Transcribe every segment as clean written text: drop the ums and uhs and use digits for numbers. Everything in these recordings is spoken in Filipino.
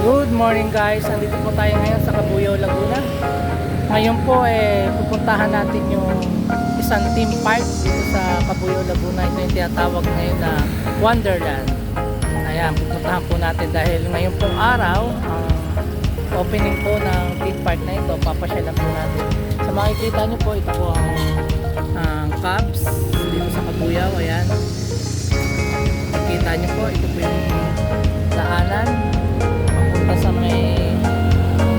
Good morning guys, nandito po tayo ngayon sa Cabuyao, Laguna. Ngayon po pupuntahan natin yung isang theme park dito sa Cabuyao, Laguna. Ito yung tinatawag ngayon na Wonderland. Ayan, pupuntahan po natin dahil ngayon pong araw opening po ng theme park na ito. Papasyalan po natin. Sa makikita nyo po, ito po ang Cubs dito sa Cabuyao. Ayan, makikita nyo po, ito po yung daanan papunta sa may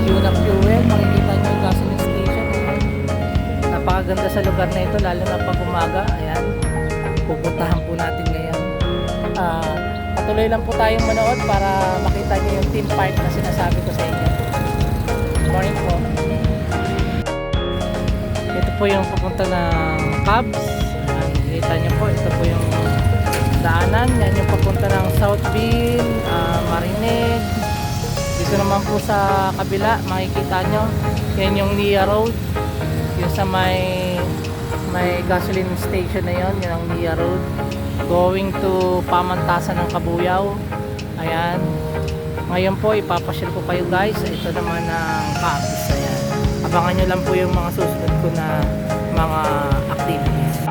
Yuna Fuel. Makikita nyo yung gasoline station. Napakaganda sa lugar na ito, lalo na pag umaga. Ayan, pupuntahan po natin ngayon. Patuloy lang po tayong manood para makita nyo yung theme park na sinasabi ko sa inyo. Good morning po. Ito po yung papunta ng Cubs. Makikita nyo po, ito po yung daanan. Yan yung papunta ng Southville, Marineg. Dito naman po sa kabila, makikita nyo, yan yung Nia Road. Yung sa may gasoline station na yon, yan ang Nia Road. Going to Pamantasan ng Cabuyao. Ayan. Ngayon po, ipapasyal po kayo guys. Ito naman ang Cubs. Ayan. Abangan nyo lang po yung mga susunod ko na mga activities.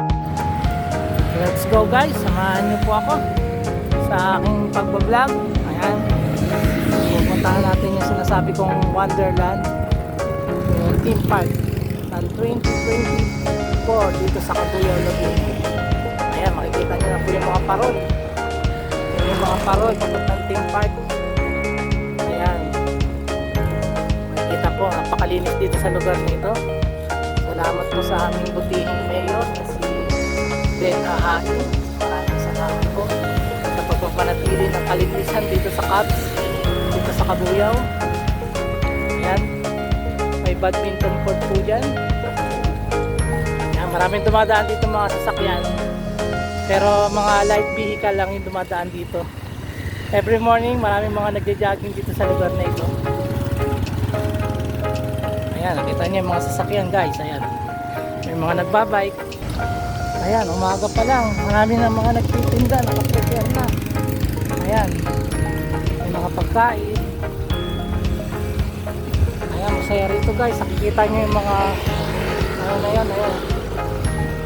Let's go guys, samahan nyo po ako sa aking pagbablog. Ayan, pupuntahan natin yung sinasabi kong Wonderland, yung theme park ng 2024 dito sa Cabuyao, Laguna. Ayan, makikita nyo na po yung mga parol. Yung mga parol ng theme park. Ayan, makikita po, napakalinis dito sa lugar nito. Salamat po sa aming butihing mayor na si Ben Ahain. Maraming salamat po sa pagpapanatili ng kalinisan dito sa Cubs, dito sa Cabuyao. Ayan, may badminton court po dyan. Ayan, maraming dumadaan dito mga sasakyan, pero mga light vehicle lang yung dumadaan dito. Every morning maraming mga nagja-jogging dito sa lugar na ito. Ayan, nakita niyo yung mga sasakyan guys. Ayan, may mga nagbabike. Ayan, umaga pa lang, marami na mga nagtitinda, nakaprepare na. Ayan, may mga pagkain. Ayan, masaya rito guys. Nakikita nyo yung mga ano na yan, ayan.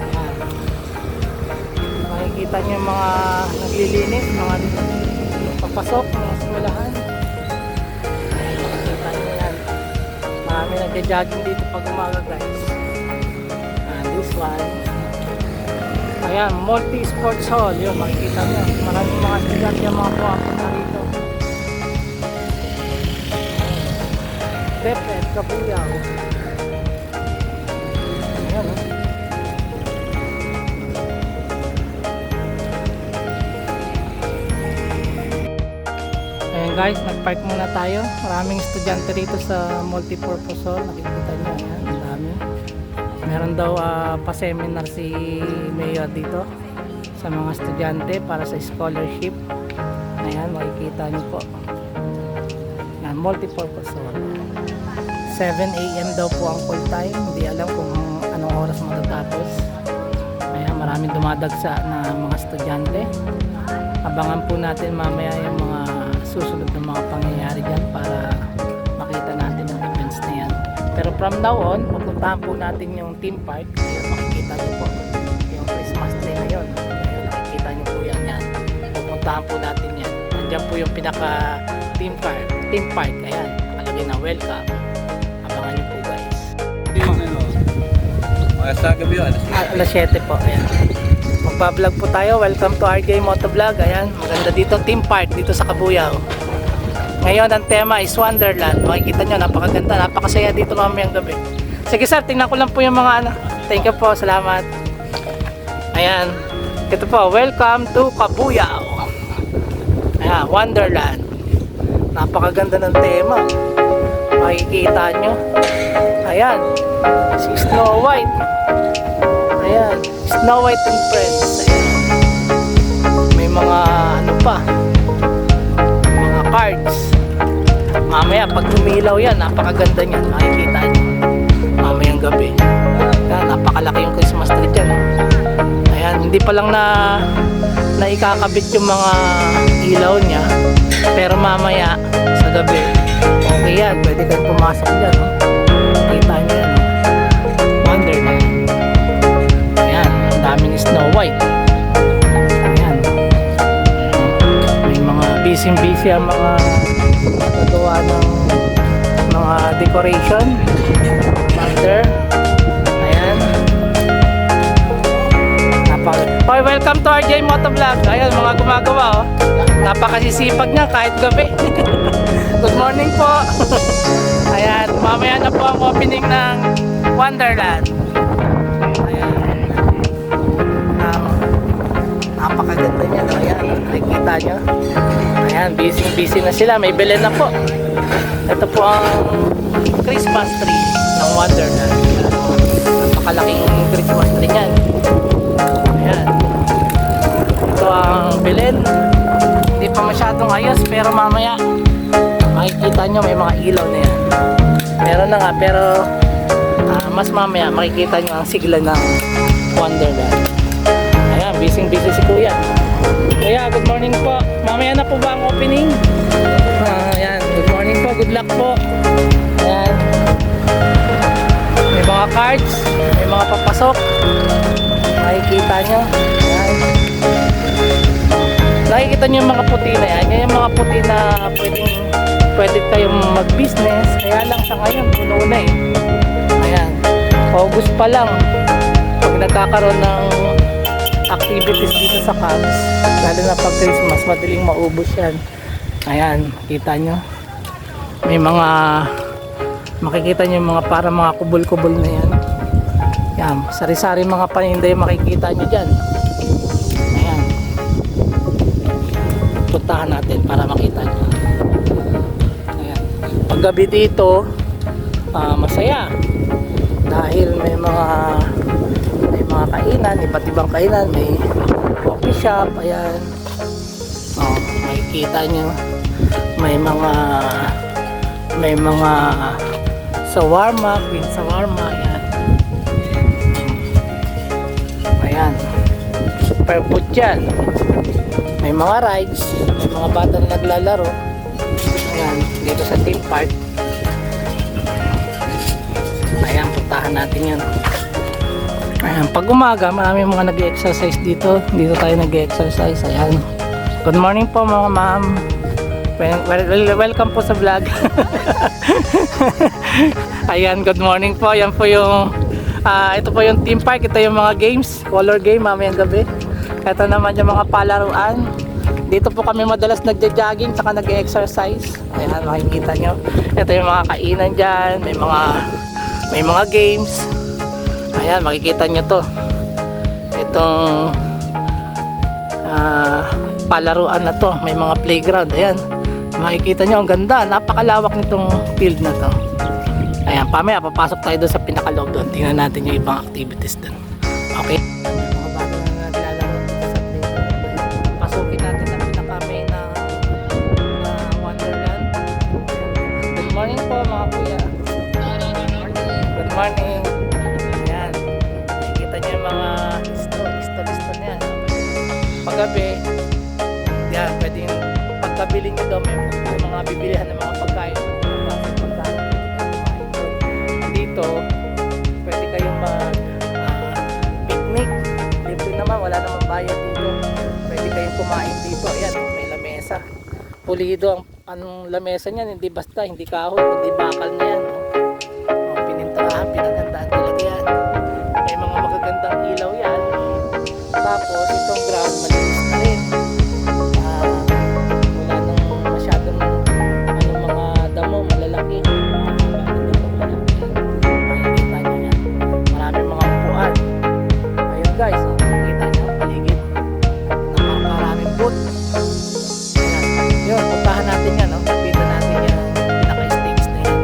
Ayan, makikita nyo yung mga naglilinis, mga papasok, mga simulahan. Ayan, makikita nyo yan. Marami nagja-jogging dito pag umaga guys. And this one, ayan, multi-sports hall. Yun, makikita nyo. Maraming mga estudyante yung mga puwapunta rito. DepEd, Cabuyao. Ayan, oh. Ayan guys, nag-park muna tayo. Maraming estudyante rito sa multi-purpose hall. Nakikita nyo, ayan, ang dami. Meron daw pa-seminar si Mayor dito sa mga estudyante para sa scholarship. Ayan, makikita nyo po. Ayan, multi-purpose hall. 7 AM daw po ang full time. Hindi alam kung anong oras matatapos. Ayan, maraming dumadagsa na mga estudyante. Abangan po natin mamaya yung mga susunod na mga pangyayari dyan para makita natin ang events na yan. Pero from now on, pupuntahan po natin yung theme park. Ayan, makikita nyo po yung Christmas tree na yun. Ayan, makikita nyo po yan. Pupuntahan po natin yan. Nandiyan po yung pinaka theme park. Ayan, nakalagay na welcome. Abangan nyo po guys. Alas 7 po. Ayan, magpa-vlog po tayo. Welcome to RJ Motovlog. Ayan, maganda dito, theme park dito sa Cabuyao. Ngayon ang tema is Wonderland. Makikita nyo, napakaganda, napakasaya dito mamayang gabi. Sige sir, tingnan ko lang po yung mga ano. Thank you po, salamat. Ayan, ito po, welcome to Cabuyao. Ayan, Wonderland. Napakaganda ng tema. Makikita nyo. Ayan, si Snow White. Ayan, Snow White and Friends. Ayan. May mga ano pa, mga cards. Mamaya pag tumilaw yan, napakaganda niyan. Makikita nyo mamayang gabi. Ayan, napakalaki yung Christmas tree dyan. Ayan, hindi pa lang na ikakabit yung mga ilaw niya, pero mamaya sa gabi Ayan, pwede kayong pumasok dyan, no? Kita nyo yan, no? Wonderland. Ayan, ang daming Snow White. Ayan. May mga busy ang mga nagagawa ng mga decoration. Wonder. Ayan. Okay, welcome to RJ Motovlog. Ayan, mga gumagawa, oh. Napakasisipag niya kahit gabi. Good morning po. Ayan, mamaya na po ang opening ng Wonderland. Ayan. Napakaganda niya. Ayan, nakikita nyo. Ayan, busy na sila. May bilhin na po. Ito po ang Christmas tree ng Wonderland. Napakalaking Christmas tree niyan. Ayan. Ito ang bilhin. Hindi pa masyadong ayos pero mamaya makikita nyo may mga ilaw na yan. Meron na nga pero mas mamaya makikita nyo ang sigla ng Wonderland. Ayan, busy si Kuya. Kuya, good morning po. Mamaya na po ba ang opening? Ayan, good morning po. Good luck po. Ayan. May mga cards, may mga papasok. Makikita nyo. Ayan. Nakikita nyo yung mga puti na yan. Yan yung mga puti na pwede kayong mag-business. Kaya lang sa ngayon, puno na eh. Ayan. August pa lang. Pag nagkakaroon ng activities dito sa Cubs, lalo na pag Christmas, madaling maubos yan. Ayan, kita nyo. May mga, makikita nyo yung mga para mga kubol-kubol na yan. Yan, sari-sari mga paninday makikita nyo dyan. Ayan. Puntahan natin para makita nyo. Ayan. Paggabi dito, masaya. Dahil may mga kainan, iba't ibang kainan. May coffee shop, ayan. Makikita nyo. May mga shawarma, green shawarma, ayan. Ayan, super food yan. May mga rides, may mga bata na naglalaro. Ayan, dito sa theme park. Ayan, puntahan natin yan. Ayan, pag umaga marami mga nag-exercise dito. Dito tayo nag-exercise. Ayan, good morning po mga ma'am. Welcome po sa vlog. Ayan, good morning po. Ayan po yung ito po yung theme park. Ito yung mga games, color game mamayang gabi. Ito naman yung mga palaruan. Dito po kami madalas nagja-jogging saka nag-exercise. Ayan, makikita nyo. Ito yung mga kainan dyan. May mga games. Ayan, makikita nyo to. Itong palaruan na to. May mga playground. Ayan, makikita nyo ang ganda. Napakalawak nitong field na to. Ayan, pamaya papasok tayo doon sa pinakaloob doon. Tingnan natin yung ibang activities doon. Okay? Mga bata na naglalaro sa playground. Pasukin natin ang pinaka-main na Wonderland. Good morning po mga kuya. Good morning. Ayan. Nakikita niyo yung mga listo na yan. Paggabi, yan, pwedeng pagkabili nyo daw may mga bibilihan ng mga pagkain. Dito, pwede kayong mag-picnic. Libre naman, wala namang bayad dito. Pwede kayong kumain dito. Ayan, may lamesa. Pulido ang lamesa niyan, hindi basta, hindi kahoy, hindi bakal na yan. Pininturahan, pinagandaan talaga yan. May mga magagandang ilaw yan. Tapos, itong ground, malinis na rin. Wala nang masyadong mga damo, malalaki. Makikita nyo yan. Maraming mga upuan. Ayun guys, makikita nyo ang paligid. Napakaraming boot. Ayan. Yun, puntahan natin yan. Kita natin yan. Pinaka-stage na yan.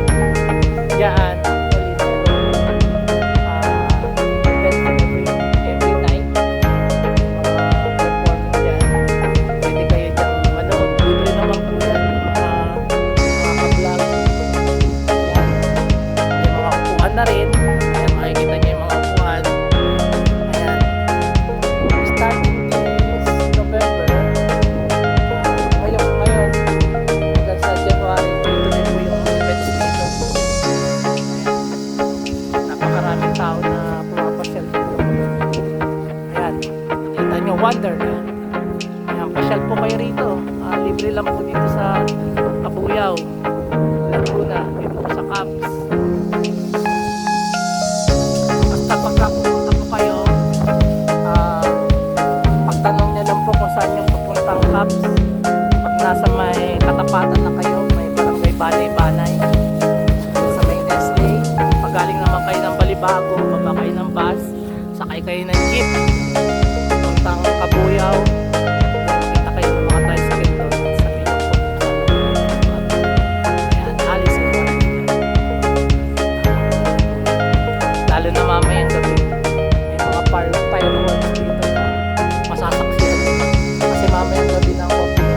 Center. Ayan, pasyal po kayo rito. Libre lang po dito sa Kabuyao, Laguna, dito po sa Caps. Basta pagka pupunta po kayo, pagtanong niya lang po kung saan yung pupuntang Caps. Pag nasa may katapatan na kayo, may barangay Banay-Banay sa may Nestle. Pag galing naman kayo ng Balibago, baba kayo ng bus, sakay kayo ng jeep puntang Kabuyao. Makita kayo ng mga tricycle doon sa pinong po ayan, alis ay lalo na mamayang gabi may mga fireworks dito na masasaksiyan kasi mamayang gabi ng coffee.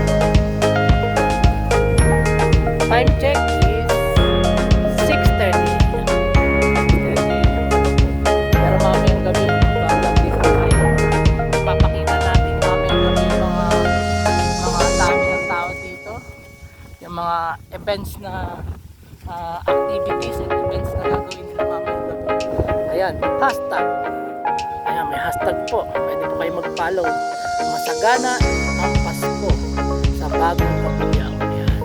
Time check is 6:30. Pero mamayang gabi balang dito tayo papakita natin mamayang gabi yung mga dami ng tao dito, yung mga events na activities and events na gagawin nila mamayang gabi. Ayan, hashtag. Ayan, may hashtag po, pwede po kayo mag-follow. Masagana ang Pasko sa bagong Kabuyao. Ayan.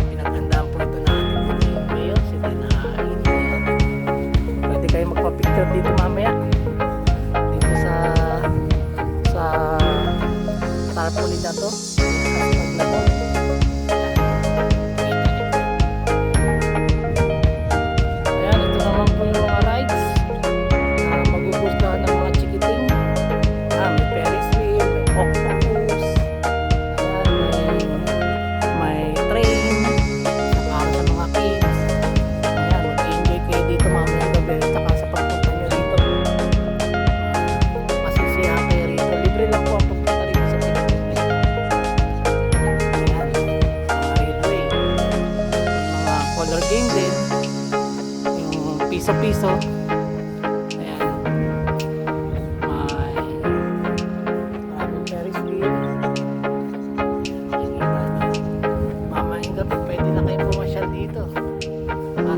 Pinaghandaan po ito na ating mayor, si Tinahain. Pwede kayo magpa-picture dito mamaya. Dito sa tarpaulin na to. Hashtag na to. Ayan, ito naman po yung mga rides. Magugustuhan ng mga chikiting. May Ferris wheel, may octopus. Ayan, may train. Para sa mga kids. Ayan, mag-enjoy kayo dito mamayang gabi. Saka sa pagpunta nyo rito. Masisiya kayo rito. Libre lang po ang pagpunta rito sa Pilipinas. Ayan, mga railway. May mga color game din. Yung piso-piso. Ayan. Maraming Ferris wheel. Makikita nyo. Mamayang gabi pwede na kayo pumasyal dito. Para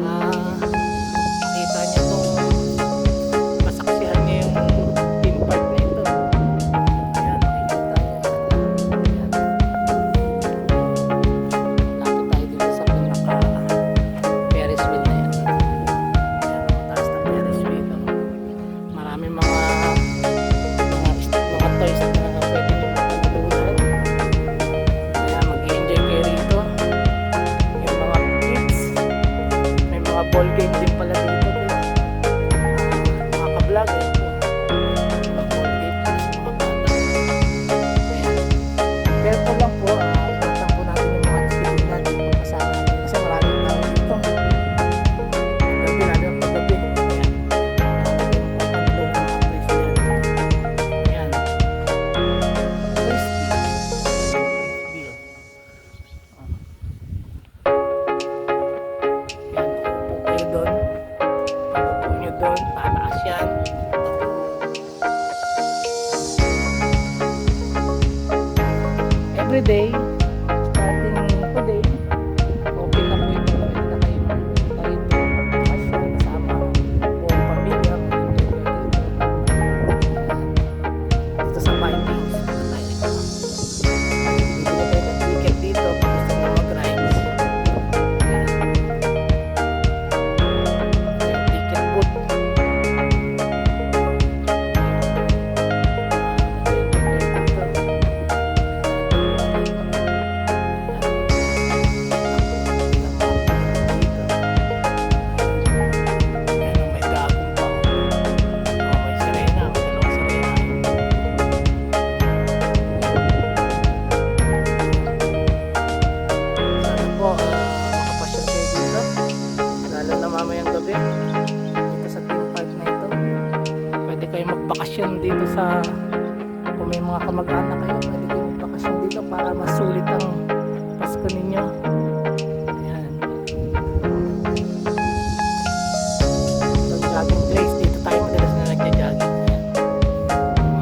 makita nyo itong masaksihan nyo yung theme park na ito. Ayan, makikita nyo. Ayan. Lapit tayo dito sa pinaka Ferris wheel na yan. Ayan, mataas na Ferris wheel. Maraming mga toys na pwede nyo mapanalunan. Kaya mag-enjoy kayo rito. Yung mga kids, may mga ball game din pala dito. Mga ka-vlog eh. Mga ball game para sa mga bata. Ayan. Careful lang po. Iwasan po natin yung mga chikiting natin kung kasama natin. Kasi maraming tao dito. Gabi, lalo yung paggabi. Ayan. Marami kayong mapanalunan mga toys na yan. Ayan. Frisbee. Yan, upo kayo doon. Pag upo nyo doon, tataas yan. Everyday, starting today, open na po ito. Pwede na kayo magpunta rito. Magpapasyon kasama buong pamilya. Mag-enjoy kayo rito. Dito sa Vikings. Dito tayo nito. Bibili kayo ng ticket dito kung gusto nyo mag-rides. Ayan. Ayan, ticket booth. May gagong pa. May sirena. May dalawang sirena. Sana po makapasyal kayo dito. Lalo na mamayang gabi. Dito sa theme park na ito. Pwede kayo magbakasyon dito sa kung may mga kamag-anak kayo. Pwede kayo magbakasyon dito para masulit ang Pasko ninyo. Ayan. Itong jogging place. Dito tayo madalas na nagja-jogging. Ayan.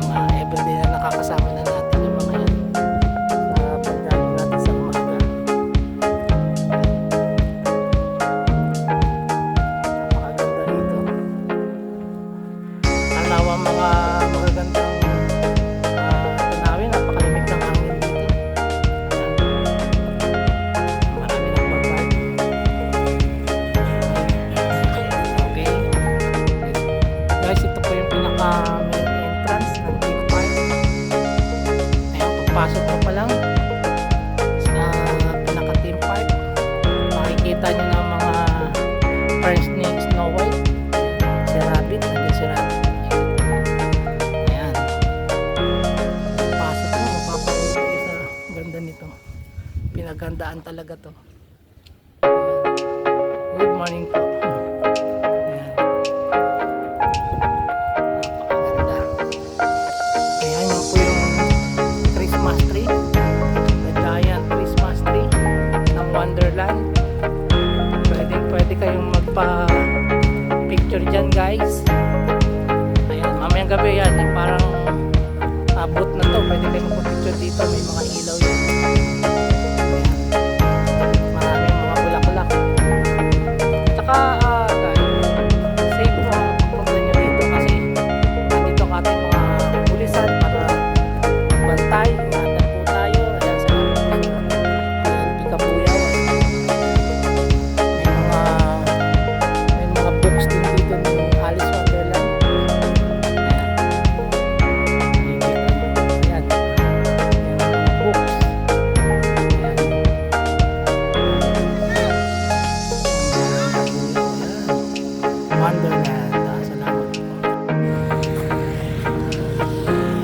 Mga everyday na nakakasama na natin yung mga yan sa pag-jogging natin sa umaga. Napakaganda rito. Talawang mga magagandang daan talaga to. Good morning po. Ayan. Napakaganda. Ayan, yun po yung Christmas tree. The giant Christmas tree ng Wonderland. Pwede kayong magpa-picture dyan, guys. Ayan, mamayang gabi yan. Yung parang abot na to. Pwede kayong magpa-picture dito. May mga ilaw yan. Maraming mga bulaklak. Tsaka, guys, safe po ang pagpunta nyo dito kasi nandito ang ating mga pulisan para bantay. Ingatan po tayo. Ayan, salamat po sa Pikabuyaw. May mga books din dito ng Alice Wonderland. Ayan. Ayan. Yung mga books. Ayan. Wonderland. Salamat po.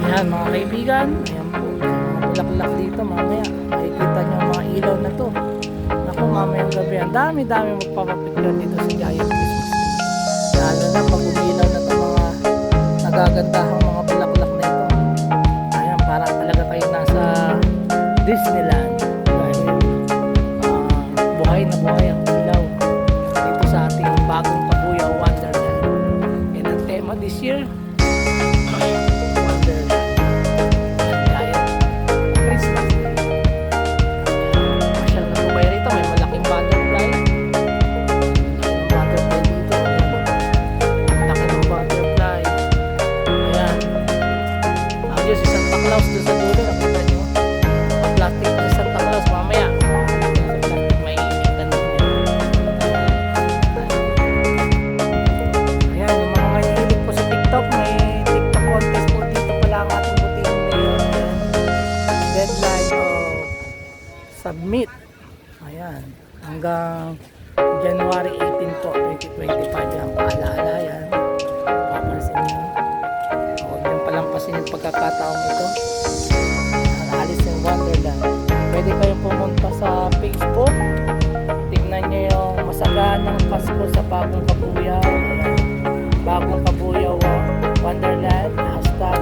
Ayan mga kaibigan. Ayan po. Mga bulaklak dito mamaya. Makikita nyo ang mga ilaw na to. Ako mamayang gabi. Ang dami-dami magpapapicture dito sa Giant Christmas tree. Lalo na pag umilaw na itong mga nagagandahang mga bulaklak na ito. Ayan, parang talaga kayo nasa Disneyland. Dahil buhay na buhay ang ilaw dito sa ating bagong Kabuyaw Wonderland. Yan ang tema this year. Wonderland. Giant Christmas tree. Masyal na po kayo rito. May malaking butterfly. Malaking butterfly dito. Laki ng butterfly. Ayan. Ayos si Santa Claus doon sa dulo. Nakita nyo. Plastic pa si Santa Claus. Mamaya. May initan din yan. Ayan. Yung mga mahihilig po sa TikTok. May TikTok contest po dito pala ang ating butihing ngayon. Ayan. Deadline of submit. Ayan. Hanggang January 18 po, 2025 yan. Paalaala yan. Papansin nyo. Huwag nyo palampasin yung pagkakataong ito. Alice in Wonderland. Pwede kayong pumunta sa Facebook. Tignan nyo yung masaganang Pasko sa Bagong Kabuyaw. Ayan. Bagong Kabuyaw Wonderland. Hashtag